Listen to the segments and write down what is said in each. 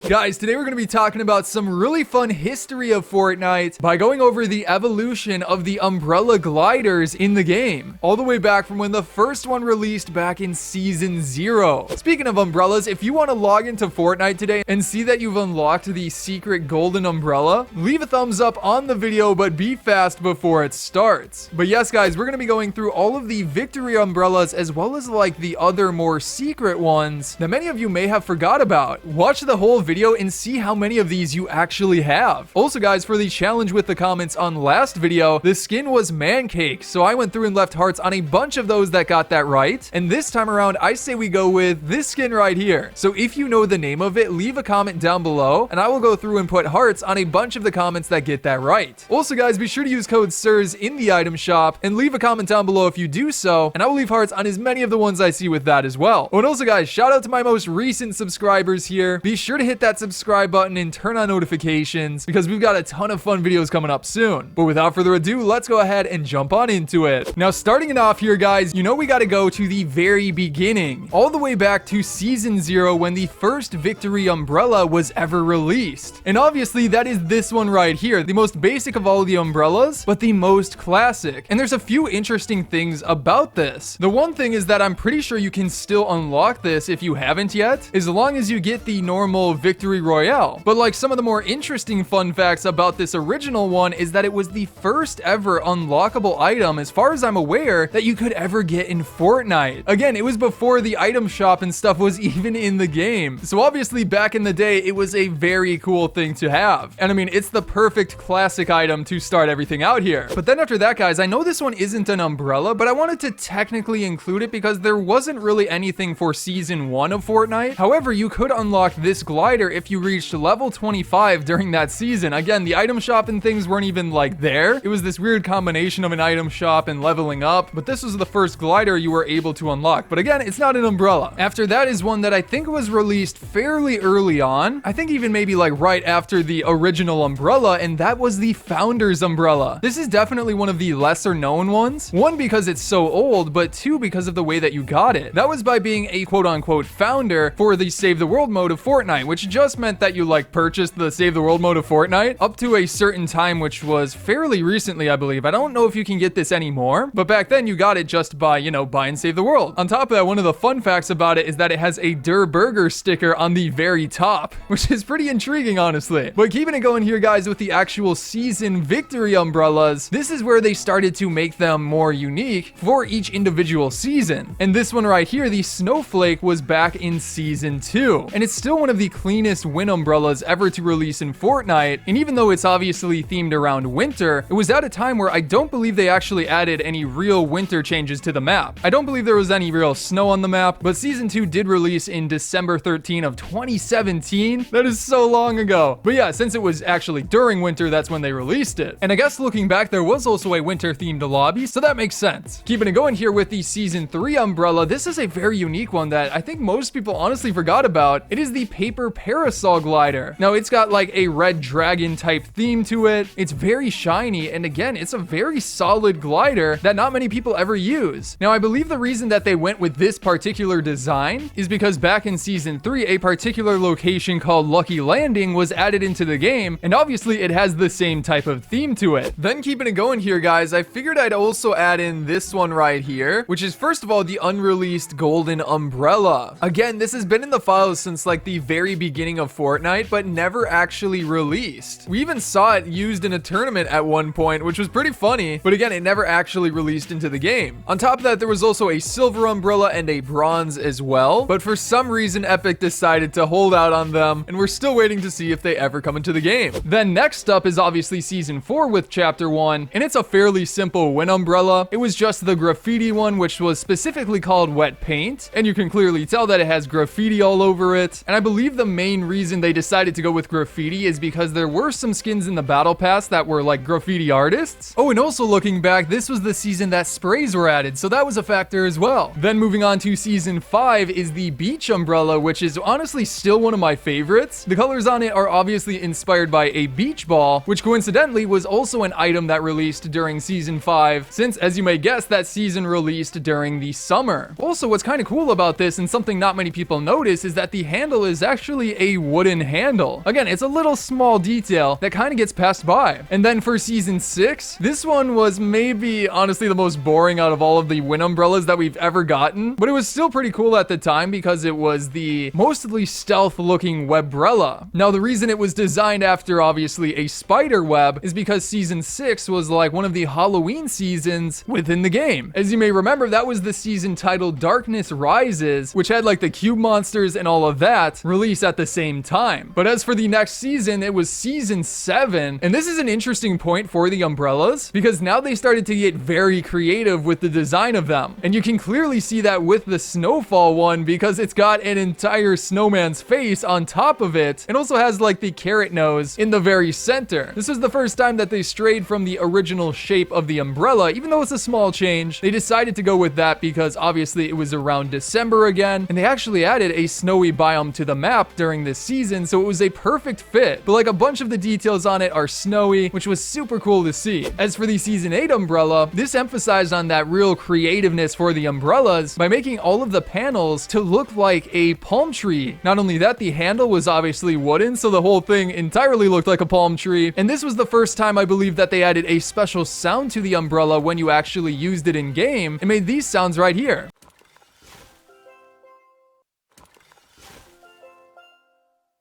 Guys, today we're going to be talking about some really fun history of Fortnite by going over the evolution of the umbrella gliders in the game, all the way back from when the first one released back in Season 0. Speaking of umbrellas, if you want to log into Fortnite today and see that you've unlocked the secret golden umbrella, leave a thumbs up on the video, but be fast before it starts. But yes, guys, we're going to be going through all of the victory umbrellas as well as like the other more secret ones that many of you may have forgot about. Watch the whole video and see how many of these you actually have. Also, guys, for the challenge with the comments on last video, the skin was man cake, so I went through and left hearts on a bunch of those that got that right. And this time around, I say we go with this skin right here. So if you know the name of it, leave a comment down below and I will go through and put hearts on a bunch of the comments that get that right. Also, guys, be sure to use code SIRS in the item shop and leave a comment down below if you do so, and I will leave hearts on as many of the ones I see with that as well. Oh, and also, guys, shout out to my most recent subscribers here. Be sure to hit that subscribe button and turn on notifications because we've got a ton of fun videos coming up soon. But without further ado, let's go ahead and jump on into it. Now, starting it off here, guys, you know we got to go to the very beginning, all the way back to Season 0 when the first victory umbrella was ever released. And obviously, that is this one right here, the most basic of all of the umbrellas, but the most classic. And there's a few interesting things about this. The one thing is that I'm pretty sure you can still unlock this if you haven't yet, as long as you get the normal victory royale. But like some of the more interesting fun facts about this original one is that it was the first ever unlockable item, as far as I'm aware, that you could ever get in Fortnite. Again, it was before the item shop and stuff was even in the game. So obviously back in the day, it was a very cool thing to have. And I mean, it's the perfect classic item to start everything out here. But then after that, guys, I know this one isn't an umbrella, but I wanted to technically include it because there wasn't really anything for Season 1 of Fortnite. However, you could unlock this glider if you reached level 25 during that season. Again, the item shop and things weren't even like there. It was this weird combination of an item shop and leveling up, but this was the first glider you were able to unlock. But again, it's not an umbrella. After that is one that I think was released fairly early on. I think even maybe like right after the original umbrella, and that was the Founder's umbrella. This is definitely one of the lesser known ones. One, because it's so old, but two, because of the way that you got it. That was by being a quote-unquote founder for the Save the World mode of Fortnite, which just meant that you like purchased the Save the World mode of Fortnite up to a certain time, which was fairly recently, I believe. I don't know if you can get this anymore, but back then you got it just by, you know, buy and save the world. On top of that, one of the fun facts about it is that it has a Der Burger sticker on the very top, which is pretty intriguing, honestly. But keeping it going here, guys, with the actual season victory umbrellas, this is where they started to make them more unique for each individual season. And this one right here, the Snowflake, was back in Season 2. And it's still one of the cleanest win umbrellas ever to release in Fortnite. And even though it's obviously themed around winter, it was at a time where I don't believe they actually added any real winter changes to the map. I don't believe there was any real snow on the map, but Season 2 did release in December 13 of 2017. That is so long ago. But yeah, since it was actually during winter, that's when they released it. And I guess looking back, there was also a winter themed lobby, so that makes sense. Keeping it going here with the Season 3 umbrella, this is a very unique one that I think most people honestly forgot about. It is the paper Parasol glider. Now, it's got like a red dragon type theme to it. It's very shiny, and again, it's a very solid glider that not many people ever use. Now, I believe the reason that they went with this particular design is because back in Season 3, a particular location called Lucky Landing was added into the game, and obviously it has the same type of theme to it. Then keeping it going here, guys, I figured I'd also add in this one right here, which is first of all the Unreleased golden umbrella. Again, this has been in the files since like the very beginning of Fortnite, but never actually released. We even saw it used in a tournament at one point, which was pretty funny, but again, it never actually released into the game. On top of that, there was also a silver umbrella and a bronze as well, but for some reason, Epic decided to hold out on them, and we're still waiting to see if they ever come into the game. Then next up is obviously Season 4 with Chapter 1, and it's a fairly simple win umbrella. It was just the graffiti one, which was specifically called wet paint, and you can clearly tell that it has graffiti all over it. And I believe the main reason they decided to go with graffiti is because there were some skins in the battle pass that were like graffiti artists. Oh, and also looking back, this was the season that sprays were added, so that was a factor as well. Then moving on to Season 5 is the beach umbrella, which is honestly still one of my favorites. The colors on it are obviously inspired by a beach ball, which coincidentally was also an item that released during Season 5, since as you may guess, that season released during the summer. Also, what's kind of cool about this, and something not many people notice, is that the handle is actually a wooden handle. Again, it's a little small detail that kind of gets passed by. And then for season 6, this one was maybe honestly the most boring out of all of the wind umbrellas that we've ever gotten, but it was still pretty cool at the time because it was the mostly stealth looking Webrella. Now the reason it was designed after obviously a spider web is because season 6 was like one of the Halloween seasons within the game. As you may remember, that was the season titled Darkness Rises, which had like the cube monsters and all of that released at the same time. But as for the next season, it was season 7, and this is an interesting point for the umbrellas because now they started to get very creative with the design of them. And you can clearly see that with the Snowfall one because it's got an entire snowman's face on top of it and also has like the carrot nose in the very center. This was the first time that they strayed from the original shape of the umbrella. Even though it's a small change, they decided to go with that because obviously it was around December again, and they actually added a snowy biome to the map during this season, so it was a perfect fit. But like a bunch of the details on it are snowy, which was super cool to see. As for the season 8 umbrella, this emphasized on that real creativeness for the umbrellas by making all of the panels to look like a palm tree. Not only that, the handle was obviously wooden, so the whole thing entirely looked like a palm tree. And this was the first time I believe that they added a special sound to the umbrella when you actually used it in game and made these sounds right here.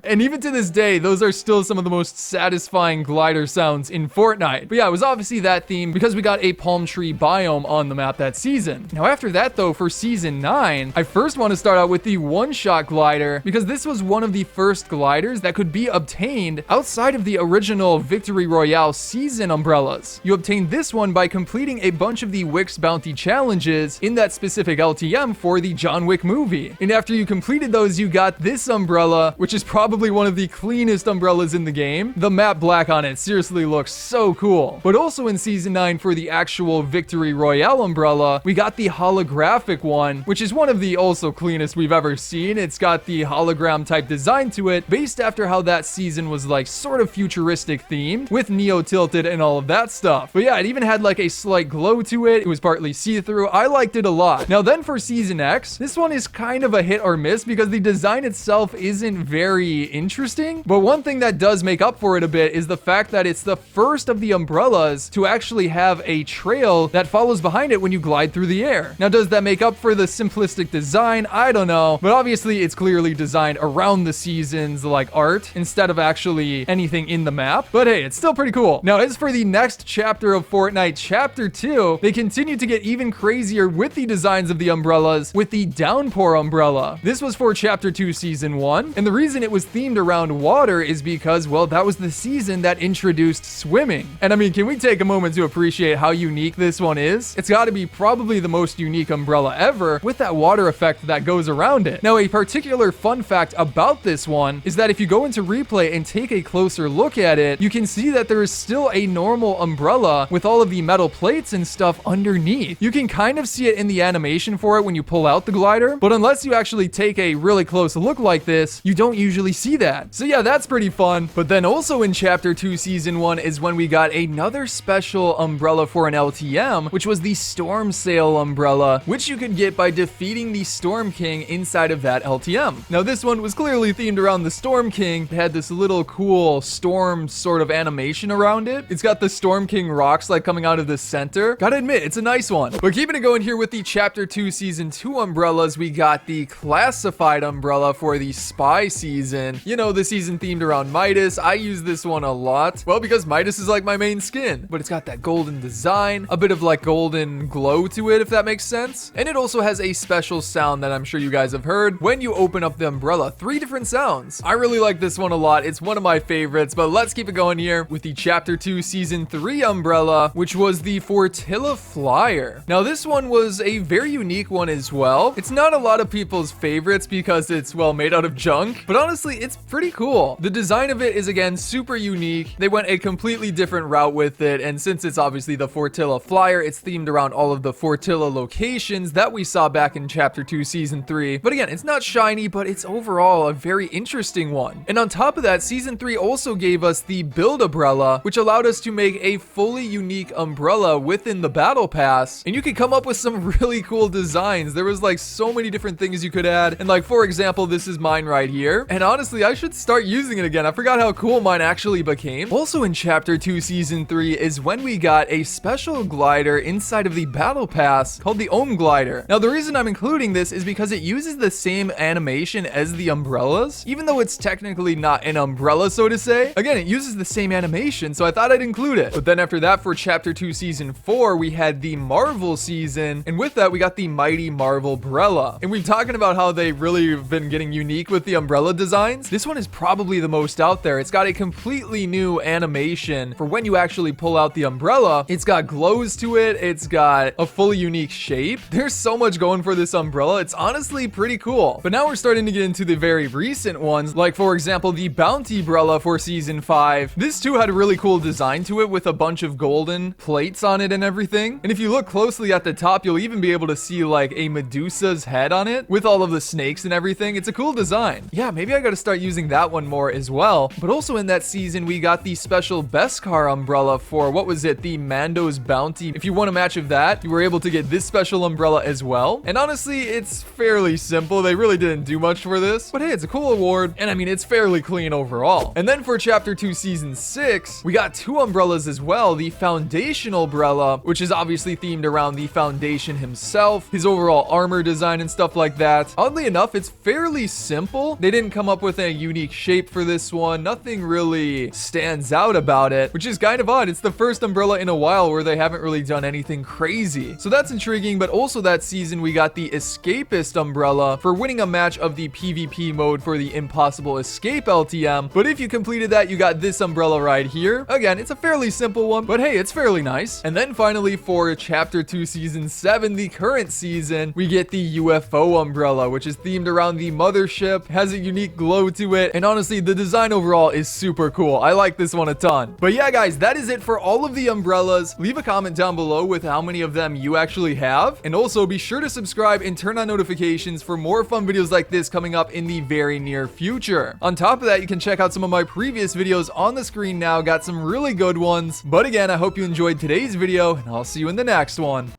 And even to this day, those are still some of the most satisfying glider sounds in Fortnite. But yeah, it was obviously that theme because we got a palm tree biome on the map that season. Now after that though, for season 9, I first want to start out with the one-shot glider because this was one of the first gliders that could be obtained outside of the original Victory Royale season umbrellas. You obtained this one by completing a bunch of the Wick's bounty challenges in that specific LTM for the John Wick movie. And after you completed those, you got this umbrella, which is probably one of the cleanest umbrellas in the game. The matte black on it seriously looks so cool. But also in season 9 for the actual Victory Royale umbrella, we got the holographic one, which is one of the also cleanest we've ever seen. It's got the hologram type design to it, based after how that season was like sort of futuristic themed with Neo tilted and all of that stuff. But yeah, it even had like a slight glow to it. It was partly see-through. I liked it a lot. Now then for season X, this one is kind of a hit or miss because the design itself isn't very interesting, but one thing that does make up for it a bit is the fact that it's the first of the umbrellas to actually have a trail that follows behind it when you glide through the air. Now, does that make up for the simplistic design? I don't know, but obviously it's clearly designed around the season's like art instead of actually anything in the map, but hey, it's still pretty cool. Now, as for the next chapter of Fortnite, chapter 2, they continue to get even crazier with the designs of the umbrellas with the Downpour umbrella. This was for chapter 2 season 1, and the reason it was themed around water is because, well, that was the season that introduced swimming. And I mean, can we take a moment to appreciate how unique this one is? It's got to be probably the most unique umbrella ever with that water effect that goes around it. Now, a particular fun fact about this one is that if you go into replay and take a closer look at it, you can see that there is still a normal umbrella with all of the metal plates and stuff underneath. You can kind of see it in the animation for it when you pull out the glider, but unless you actually take a really close look like this, you don't usually see that. So yeah, that's pretty fun. But then also in chapter 2 season 1 is when we got another special umbrella for an LTM, which was the Storm Sail umbrella, which you could get by defeating the Storm King inside of that LTM. Now this one was clearly themed around the Storm King. It had this little cool storm sort of animation around it. It's got the Storm King rocks like coming out of the center. Gotta admit, it's a nice one. But keeping it going here with the chapter 2 season 2 umbrellas, we got the classified umbrella for the spy season. You know, the season themed around Midas. I use this one a lot. Well, because Midas is like my main skin, but it's got that golden design, a bit of like golden glow to it, if that makes sense. And it also has a special sound that I'm sure you guys have heard when you open up the umbrella. 3 different sounds. I really like this one a lot. It's one of my favorites, but let's keep it going here with the chapter 2 season 3 umbrella, which was the Fortilla Flyer. Now this one was a very unique one as well. It's not a lot of people's favorites because it's, well, made out of junk, but honestly, it's pretty cool. The design of it is, again, super unique. They went a completely different route with it, and since it's obviously the Fortilla Flyer, it's themed around all of the Fortilla locations that we saw back in chapter 2 season 3. But again, it's not shiny, but it's overall a very interesting one. And on top of that, season 3 also gave us the Build Umbrella, which allowed us to make a fully unique umbrella within the battle pass, and you could come up with some really cool designs. There was like so many different things you could add, and like, for example, this is mine right here, and honestly, honestly, I should start using it again. I forgot how cool mine actually became. Also in Chapter 2, Season 3 is when we got a special glider inside of the Battle Pass called the Ohm Glider. Now, the reason I'm including this is because it uses the same animation as the umbrellas, even though it's technically not an umbrella, so to say. Again, it uses the same animation, so I thought I'd include it. But then after that, for Chapter 2, Season 4, we had the Marvel season, and with that, we got the Mighty Marvelbrella. And we've talking about how they really have been getting unique with the umbrella designs. This one is probably the most out there. It's got a completely new animation for when you actually pull out the umbrella. It's got glows to it. It's got a fully unique shape. There's so much going for this umbrella. It's honestly pretty cool. But now we're starting to get into the very recent ones, like for example, the Bountybrella for Season 5. This too had a really cool design to it with a bunch of golden plates on it and everything. And if you look closely at the top, you'll even be able to see like a Medusa's head on it with all of the snakes and everything. It's a cool design. Yeah, maybe I gotta start using that one more as well. But also in that season, we got the special Beskar umbrella for, what was it? The Mando's Bounty. If you won a match of that, you were able to get this special umbrella as well. And honestly, it's fairly simple. They really didn't do much for this. But hey, it's a cool award. And I mean, it's fairly clean overall. And then for Chapter 2, Season 6, we got two umbrellas as well. The Foundational umbrella, which is obviously themed around the Foundation himself, his overall armor design and stuff like that. Oddly enough, it's fairly simple. They didn't come up with a unique shape for this one. Nothing really stands out about it, which is kind of odd. It's the first umbrella in a while where they haven't really done anything crazy. So that's intriguing, but also that season we got the Escapist umbrella for winning a match of the PvP mode for the Impossible Escape LTM. But if you completed that, you got this umbrella right here. Again, it's a fairly simple one, but hey, it's fairly nice. And then finally for Chapter 2, Season 7, the current season, we get the UFO umbrella, which is themed around the mothership, has a unique glow to it, and honestly, the design overall is super cool. I like this one a ton. But yeah, guys, that is it for all of the umbrellas. Leave a comment down below with how many of them you actually have, and also be sure to subscribe and turn on notifications for more fun videos like this coming up in the very near future. On top of that, you can check out some of my previous videos on the screen now. Got some really good ones. But again, I hope you enjoyed today's video, and I'll see you in the next one.